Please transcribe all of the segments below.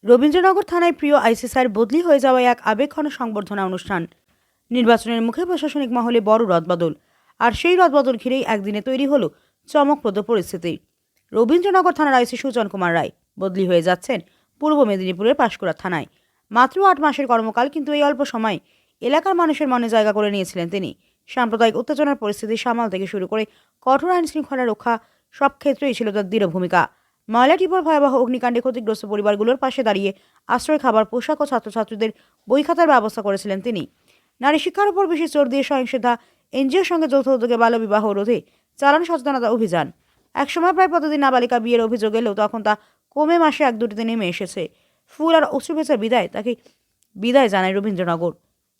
রবীন্দ্রনগর থানায় প্রিয় আইসি স্যার বদলি হয়ে যাওয়ায় এক আবেগঘন সংবর্ধনা অনুষ্ঠান। নির্বাচনের মুখে প্রশাসনিক মহলে বড় রদবদল, আর সেই রদবদল ঘিরেই একদিনে তৈরি হলো চমকপ্রদ পরিস্থিতি। রবীন্দ্রনগর থানার আইসি সুজন কুমার রায় বদলি হয়ে যাচ্ছেন পূর্ব মেদিনীপুরের পাঁশকুড়া থানায়। মাত্র 8 মাসের কর্মকাল, কিন্তু এই অল্প সময় এলাকার মানুষের মনে জায়গা করে নিয়েছিলেন তিনি। সাম্প্রদায়িক উত্তেজনার পরিস্থিতি সামাল থেকে শুরু করে কঠোর আইন শৃঙ্খলা রক্ষা সব ক্ষেত্রেই ছিল তার দৃঢ় ভূমিকা। ময়লাটিপোর ভয়াবহ অগ্নিকাণ্ডে ক্ষতিগ্রস্ত পরিবারগুলোর পাশে দাঁড়িয়ে আশ্রয়, খাবার, পোশাক ও ছাত্রছাত্রীদের বই খাতার ব্যবস্থা করেছিলেন তিনি। নারী শিক্ষার উপর বিশেষ জোর দিয়ে সহিংসতা এনজিওর সঙ্গে যৌথ উদ্যোগে বাল্যবিবাহ রোধে চালান সচেতনতা অভিযান। একসময় প্রায় প্রতিদিন নাবালিকা বিয়ের অভিযোগ এলেও তখন তা কমে মাসে 1-2টিতে নেমে এসেছে। ফুল আর অশ্রুভেজা বিদায় তাকে বিদায় জানায় রবীন্দ্রনগর।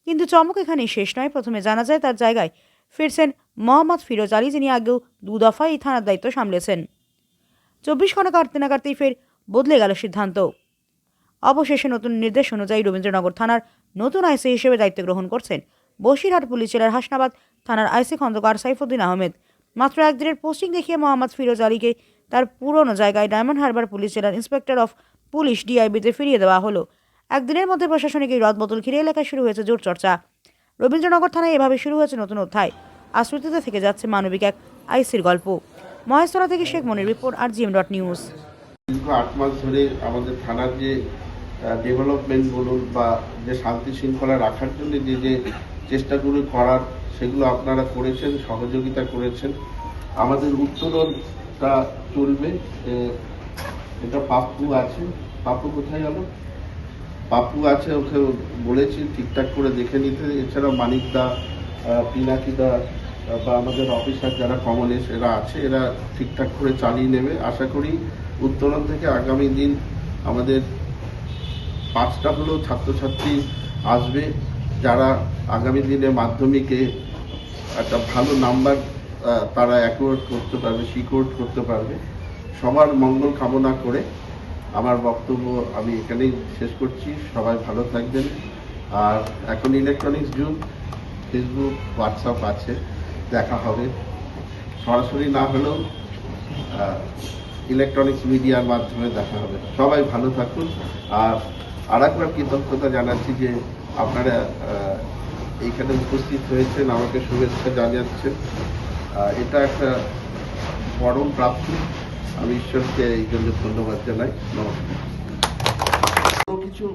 কিন্তু চমক এখানেই শেষ নয়। প্রথমে জানা যায় তার জায়গায় ফিরছেন মোহাম্মদ ফিরোজ আলী, যিনি আগেও 2 দফায় এই থানার দায়িত্ব সামলেছেন। 24 ঘন্টা কাটতে না কাটতেই ফের বদলে গেল সিদ্ধান্ত। অবশেষে নতুন নির্দেশ অনুযায়ী রবীন্দ্রনগর থানার নতুন আইসি হিসেবে দায়িত্ব গ্রহণ করছেন বসিরহাট পুলিশ জেলার হাসনাবাদ থানার আইসি খন্দকার সাইফুদ্দিন আহমেদ। মাত্র একদিনের পোস্টিং দেখিয়ে মোহাম্মদ ফিরোজ আলীকে তার পুরনো জায়গায় ডায়মন্ড হারবার পুলিশ জেলার ইন্সপেক্টর অফ পুলিশ ডিআইবিতে ফিরিয়ে দেওয়া হলো। একদিনের মধ্যে প্রশাসনিক এই রদবদল ঘিরে এলাকায় শুরু হয়েছে জোর চর্চা। রবীন্দ্রনগর থানায় এভাবে শুরু হয়েছে নতুন অধ্যায়। আশ্রুতিতে থেকে যাচ্ছে মানবিক এক আইসির গল্প। মহেশতলা থেকে শেখ মনির রিপোর্ট, RGM.News। দীর্ঘ 8 মাস ধরে আমাদের থানার যে ডেভেলপমেন্ট বলুন বা যে শান্তি শৃঙ্খলা রাখার জন্য যে চেষ্টাগুলো করার, সেগুলো আপনারা করেছেন, সহযোগিতা করেছেন। আমাদের উত্তরণটা চলবে। এটা পাপ্পু আছে, পাপ্পু কোথায় গেল? পাপ্পু আছে, ওকে বলেছি ঠিকঠাক করে দেখে নিতে। এছাড়াও মানিকদা, পিনাকিদা বা আমাদের অফিসার যারা কমলেশ এরা আছে, এরা ঠিকঠাক করে চালিয়ে নেবে। আশা করি উত্তরণ থেকে আগামী দিন আমাদের 5টা হলেও ছাত্রছাত্রী আসবে, যারা আগামী দিনে মাধ্যমিকে একটা ভালো নাম্বার তারা অ্যাকোয়ার্ড করতে পারবে, সিকিউর করতে পারবে। সবার মঙ্গল কামনা করে আমার বক্তব্য আমি এখানেই শেষ করছি। সবাই ভালো থাকবেন। আর এখন ইলেকট্রনিক্স যুগ, ফেসবুক, হোয়াটসঅ্যাপ আছে, দেখা হবে। সরাসরি না হলেও ইলেকট্রনিক্স মিডিয়ার মাধ্যমে দেখা হবে। সবাই ভালো থাকুন। আর একবার কৃতজ্ঞতা জানাচ্ছি যে আপনারা এইখানে উপস্থিত হয়েছেন, আমাকে শুভেচ্ছা জানাচ্ছেন। এটা একটা পরম প্রাপ্তি। আমি ঈশ্বরকে এই জন্য ধন্যবাদ জানাই। নমস্কার। কিছু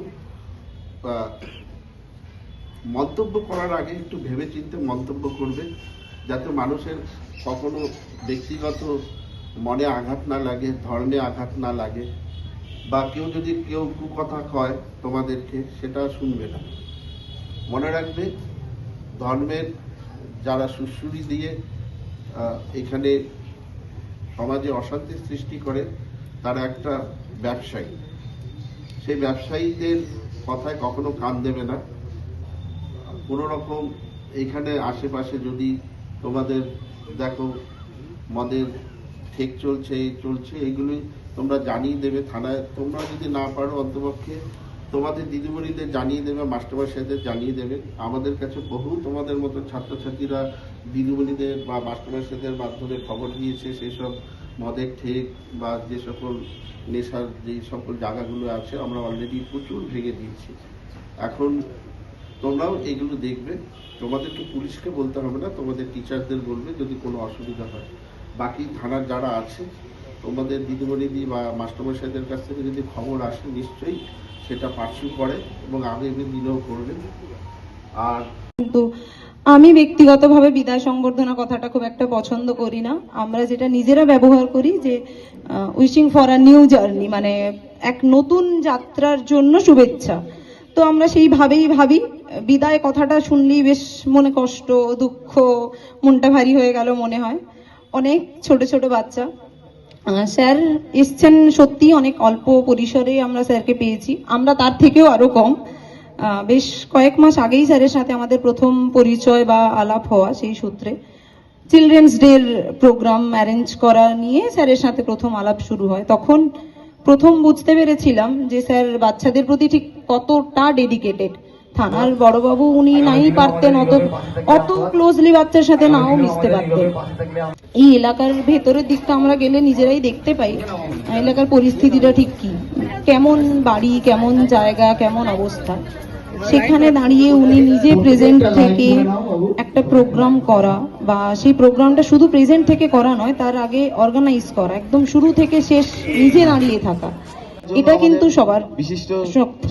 মন্তব্য করার আগে একটু ভেবেচিন্তে মন্তব্য করবে, যাতে মানুষের কখনো ব্যক্তিগত মনে আঘাত না লাগে, ধর্মে আঘাত না লাগে, বা কেউ যদি কুকথা কয় তোমাদেরকে, সেটা শুনবে না। মনে রাখবে, ধর্মের যারা সুশ্রুতি দিয়ে এখানে সমাজে অশান্তি সৃষ্টি করে, তারা একটা ব্যবসায়ী। সেই ব্যবসায়ীদের কথায় কখনো কান দেবে না। কোনো রকম এইখানে আশেপাশে যদি তোমাদের দেখো মদের ঠেক চলছে, এইগুলি তোমরা জানিয়ে দেবে থানায়। তোমরা যদি না পারো, অন্তপক্ষে তোমাদের দিদিমণিদের জানিয়ে দেবে, মাস্টারমশাইদের জানিয়ে দেবে। আমাদের কাছে বহু তোমাদের মতো ছাত্রছাত্রীরা দিদিমণিদের বা মাস্টারমশাইদের মাধ্যমে খবর দিয়েছে। সেই সব মদের ঠেক বা যে সকল নেশার যে সকল জায়গাগুলো আছে, আমরা অলরেডি প্রচুর ভেঙে দিয়েছি। এখন তোমরাও এগুলো দেখবে। তোমাদেরকে পুলিশকে বলতে হবে না, তোমাদের টিচারদের বলবে যদি কোনো অসুবিধা হয়। বাকি থানার যারা আছে, তোমাদের দিদিমণিদি বা মাস্টারমশাইদের কাছ থেকে যদি খবর আসে, নিশ্চয়ই সেটা পার্সু করে এবং আগামী দিনেও করবে। আর কিন্তু আমি ব্যক্তিগতভাবে বিদায় সংবর্ধনা কথাটা খুব একটা পছন্দ করি না। আমরা যেটা নিজেরা ব্যবহার করি যে wishing for a new journey, মানে এক নতুন যাত্রার জন্য শুভেচ্ছা। তো আমরা সেইভাবেই ভাবি। বিদায় কথাটা শুনলেই বেশ মনে কষ্ট, দুঃখ, মনটা ভারী হয়ে গেল মনে হয়। অনেক ছোট ছোট বাচ্চা স্যার এসছেন, সত্যি অনেক অল্প পরিসরে আমরা স্যারকে পেয়েছি। আমরা তার থেকেও আরো কম। বেশ কয়েক মাস আগেই স্যারের সাথে আমাদের প্রথম পরিচয় বা আলাপ হওয়া। সেই সূত্রে চিলড্রেন্স ডের প্রোগ্রাম অ্যারেঞ্জ করা নিয়ে স্যারের সাথে প্রথম আলাপ শুরু হয়। তখন প্রথম বুঝতে পেরেছিলাম যে স্যার বাচ্চাদের প্রতি ঠিক কতটা ডেডিকেটেড। থানার বড়বাবু উনি নাই পারতেন, অত ক্লোজলি বাচ্চার সাথে নাও মিশতে পারতেন। এই এলাকার ভেতরের দিকটা আমরা গেলে নিজেরাই দেখতে পাই এলাকার পরিস্থিতিটা ঠিক কি, কেমন বাড়ি, কেমন জায়গা, কেমন অবস্থা। সেখানে দাঁড়িয়ে উনি নিজে প্রেজেন্ট থেকে একটা প্রোগ্রাম করা, বা সেই প্রোগ্রামটা শুধু প্রেজেন্ট থেকে করা নয়, তার আগে অর্গানাইজ করা, একদম শুরু থেকে শেষ নিজে দাঁড়িয়ে থাকা, এটা কিন্তু সবার বিশিষ্ট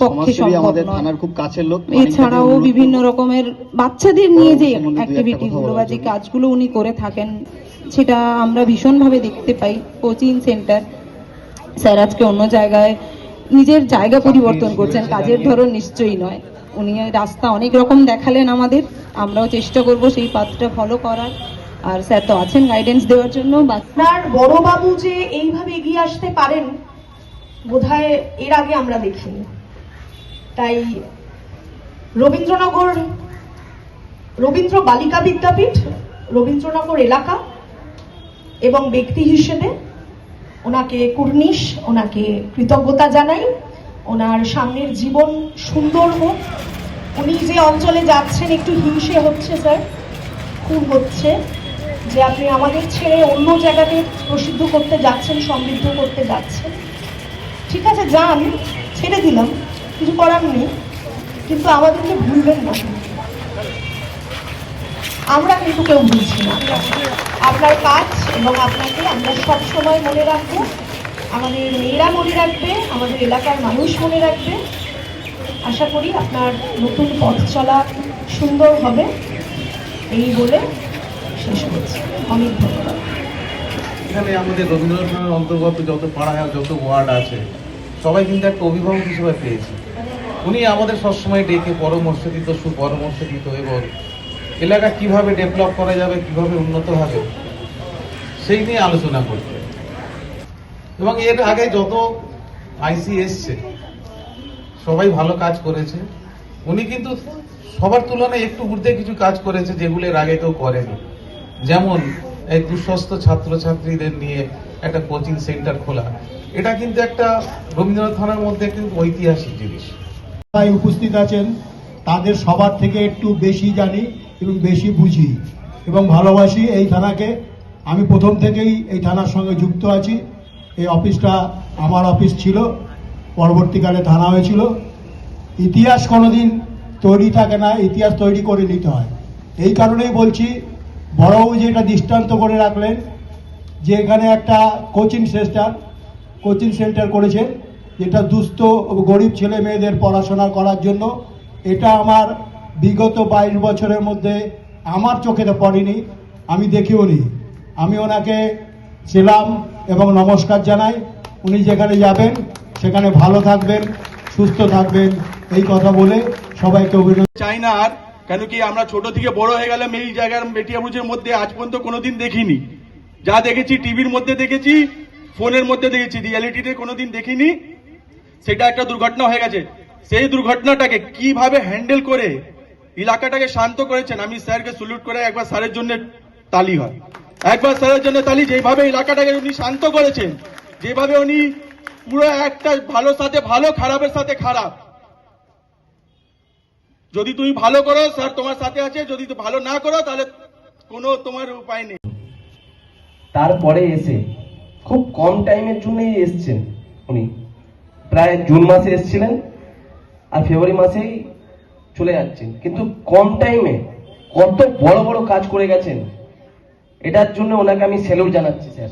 পক্ষে সমাজসেবী সম্ভব আমাদের নয়। থানার খুব কাছের লোক। এছাড়াও বিভিন্ন রকমের বাচ্চাদের নিয়ে যে অ্যাক্টিভিটি গুলো বা যে কাজগুলো উনি করে থাকেন, সেটা আমরা ভীষণভাবে দেখতে পাই। কোচিং সেন্টার, স্যার আজকে অন্য জায়গায় নিজের জায়গা পরিবর্তন করছেন, কাজের ধরন নিশ্চয়ই নয়। উনি রাস্তা অনেক রকম দেখালেন আমাদের, আমরাও চেষ্টা করব সেই পাথটা ফলো করার। আর স্যার তো আছেন গাইডেন্স দেওয়ার জন্য। আপনার বড়বাবু যে এইভাবে এগিয়ে আসতে পারেন বোধহয় এর আগে আমরা দেখিনি। তাই রবীন্দ্র বালিকা বিদ্যাপীঠ, রবীন্দ্রনগর এলাকা এবং ব্যক্তি হিসেবে ওনাকে কুর্নিশ, ওনাকে কৃতজ্ঞতা জানাই। ওনার সামনের জীবন সুন্দর হোক। উনি যে অঞ্চলে যাচ্ছেন একটু হিংসে হচ্ছে স্যার, খুব হচ্ছে যে আপনি আমাদের ছেড়ে অন্য জায়গাতে প্রসিদ্ধ করতে যাচ্ছেন, সমৃদ্ধ করতে যাচ্ছেন। ঠিক আছে, যান, ছেড়ে দিলাম, কিছু করার নেই, কিন্তু আমাদেরকে ভুলবেন না। আমরা কিন্তু কেউ ভুলছি না আপনার কাজ, এবং আপনাকে আমরা সবসময় মনে রাখবো। আমাদের মেয়েরা মনে রাখবে, আমাদের এলাকার মানুষ মনে রাখবে। আশা করি আপনার নতুন পথ চলা সুন্দর হবে। এই বলে শেষ করছি। অনেক ধন্যবাদ। এখানে আমাদের রবীন্দ্রনাথের অন্তর্গত যত পাড়া, যত ওয়ার্ড আছে, সবাই কিন্তু একটা অভিভাবক হিসেবে পেয়েছে। উনি আমাদের সবসময় ডেকে পরামর্শ দিত, সুপরামর্শ দিত, এবং এলাকা কিভাবে ডেভেলপ করা যাবে, কিভাবে উন্নত হবে, সেই নিয়ে আলোচনা করতে। এবং এর আগে যত আইসি এসছে সবাই ভালো কাজ করেছে। উনি কিন্তু সবার তুলনায় একটু ঊর্ধ্বে কিছু কাজ করেছে যেগুলো এর আগে কেউ করেনি। যেমন এই দুঃস্থ ছাত্রছাত্রীদের নিয়ে একটা কোচিং সেন্টার খোলা, এটা কিন্তু একটা রবীন্দ্রনাথ থানার মধ্যে কিন্তু ঐতিহাসিক জিনিস। সবাই উপস্থিত আছেন, তাদের সবার থেকে একটু বেশি জানি এবং বেশি বুঝি এবং ভালোবাসি এই থানাকে। আমি প্রথম থেকেই এই থানার সঙ্গে যুক্ত আছি। এই অফিসটা আমার অফিস ছিল, পরবর্তীকালে থানা হয়েছিল। ইতিহাস কোনোদিন তৈরি থাকে না, ইতিহাস তৈরি করে নিতে হয়। এই কারণেই বলছি, বড়বাবু যে এটা দৃষ্টান্ত করে রাখলেন যে এখানে একটা কোচিং সেন্টার করেছেন, যেটা দুস্থ গরিব ছেলে মেয়েদের পড়াশোনা করার জন্য। এটা আমার বিগত 22 বছরের মধ্যে আমার চোখে তো পড়েনি, আমি দেখিও নি। আমি ওনাকে ছিলাম এবং নমস্কার জানাই। উনি যেখানে যাবেন সেখানে ভালো থাকবেন, সুস্থ থাকবেন, এই কথা বলে সবাইকে অভিনন্দন চাই না। আর কেন কি আমরা ছোট থেকে বড় হয়ে গেলাম এই জায়গার মেটিয়াবুরুজের মধ্যে, আজ পর্যন্ত কোনোদিন দেখিনি। যা দেখেছি টিভির মধ্যে দেখেছি, ফোনের মধ্যে দেখেছি, রিয়ালিটিতে কোনোদিন দেখিনি। সেটা একটা দুর্ঘটনা হয়ে গেছে। সেই দুর্ঘটনাটাকে কিভাবে হ্যান্ডেল করে এলাকাটাকে শান্ত করেছেন, আমি স্যারকে স্যালুট করে একবার স্যারের জন্য তালি হয়, একবার স্যারের জন্য তালি। যেভাবে এলাকাটাকে উনি শান্ত করেছেন, যেভাবে উনি পুরো একটা ভালোর সাথে ভালো, খারাপের সাথে খারাপ। যদি তুমি ভালো করো স্যার তোমার সাথে আছে, যদি তুমি ভালো না করো তাহলে কোনো তোমার উপায় নেই। তারপরে এসে খুব কম টাইমের জন্যই এসছেন উনি। প্রায় জুন মাসে এসেছিলেন আর ফেব্রুয়ারি মাসেই চলে যাচ্ছেন, কিন্তু কম টাইমে কত বড় বড় কাজ করে গেছেন। এটার জন্য ওনাকে আমি স্যালুট জানাচ্ছি স্যার।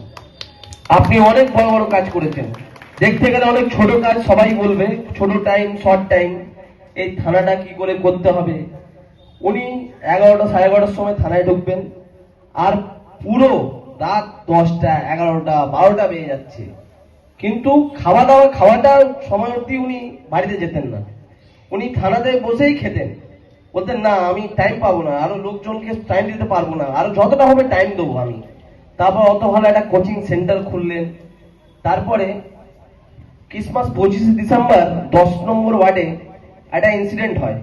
আপনি অনেক বড় বড় কাজ করেছেন। দেখতে গেলে অনেক ছোট কাজ, সবাই বলবে ছোট টাইম, শর্ট টাইম, এই থানাটা কি করে করতে হবে। উনি 11টা, 11:30 সময় থানায় ঢুকবেন, আর পুরো রাত 10টা, 11টা, 12টা বেজে যাচ্ছে, কিন্তু খাওয়াটার সময় অবধি উনি বাড়িতে যেতেন না। উনি থানাতে বসেই খেতেন, বলতেন না আমি টাইম পাবো না, আরো লোকজনকে টাইম দিতে পারবো না, আরো যতটা হবে টাইম দেবো আমি। তারপর অত ভালো একটা কোচিং সেন্টার খুললেন। তারপরে ক্রিসমাস 25 ডিসেম্বর 10 নম্বর ওয়ার্ডে একটা ইনসিডেন্ট হয়,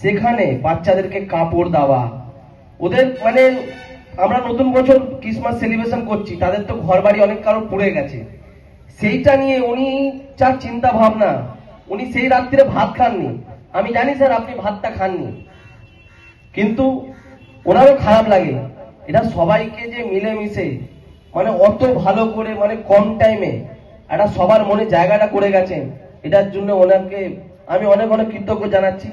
সেখানে বাচ্চাদেরকে কাপড় দেওয়া, ওদের মানে আমরা নতুন বছর ক্রিসমাস সেলিব্রেশন করছি, তাদের তো ঘর বাড়ি অনেক কারো পুড়ে গেছে, সেইটা নিয়ে উনি যার চিন্তা ভাবনা, উনি সেই রাত্রিরে ভাত খাননি, আমি জানি স্যার আপনি ভাতটা খাননি, কিন্তু ওনারও খারাপ লাগে। এটা সবাইকে যে মিলেমিশে মানে অত ভালো করে মানে কম টাইমে একটা সবার মনে জায়গাটা করে গেছেন, এটার জন্য ওনাকে আমি অনেক অনেক কৃতজ্ঞ জানাচ্ছি।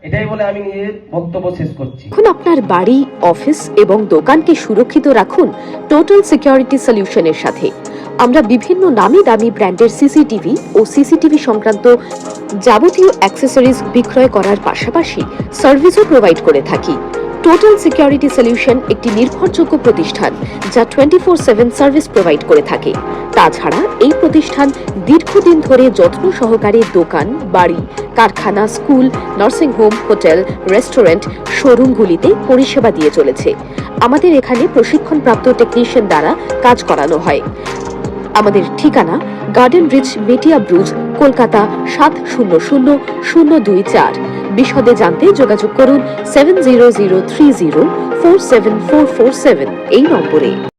এটাই বলে আমি নিজের বক্তব্য শেষ করছি। এখন আপনার বাড়ি, অফিস এবং দোকানকে সুরক্ষিত রাখুন টোটাল সিকিউরিটি সলিউশনের সাথে। আমরা বিভিন্ন নামি দামি ব্র্যান্ডের সিসিটিভি ও সিসিটিভি সংক্রান্ত যাবতীয় অ্যাক্সেসরিজ বিক্রয় করার পাশাপাশি সার্ভিসও প্রোভাইড করে থাকি। টোটাল সিকিউরিটি সলিউশন একটি নির্ভরযোগ্য প্রতিষ্ঠান যা 24/7 সার্ভিস প্রোভাইড করে থাকে। তাছাড়া এই প্রতিষ্ঠান দীর্ঘদিন ধরে যত্ন সহকারে দোকান, বাড়ি, কারখানা, school, nursing home, hotel, restaurant, শোরুমগুলিতে পরিষেবা দিয়ে চলেছে। আমাদের এখানে প্রশিক্ষণপ্রাপ্ত টেকনিশিয়ান দ্বারা কাজ করানো হয়। আমাদের ঠিকানা গার্ডেন রিচ, মেটিয়া ব্রুজ, কলকাতা 700024। বিশদে জানতে যোগাযোগ করুন 7003047447 এই নম্বরে।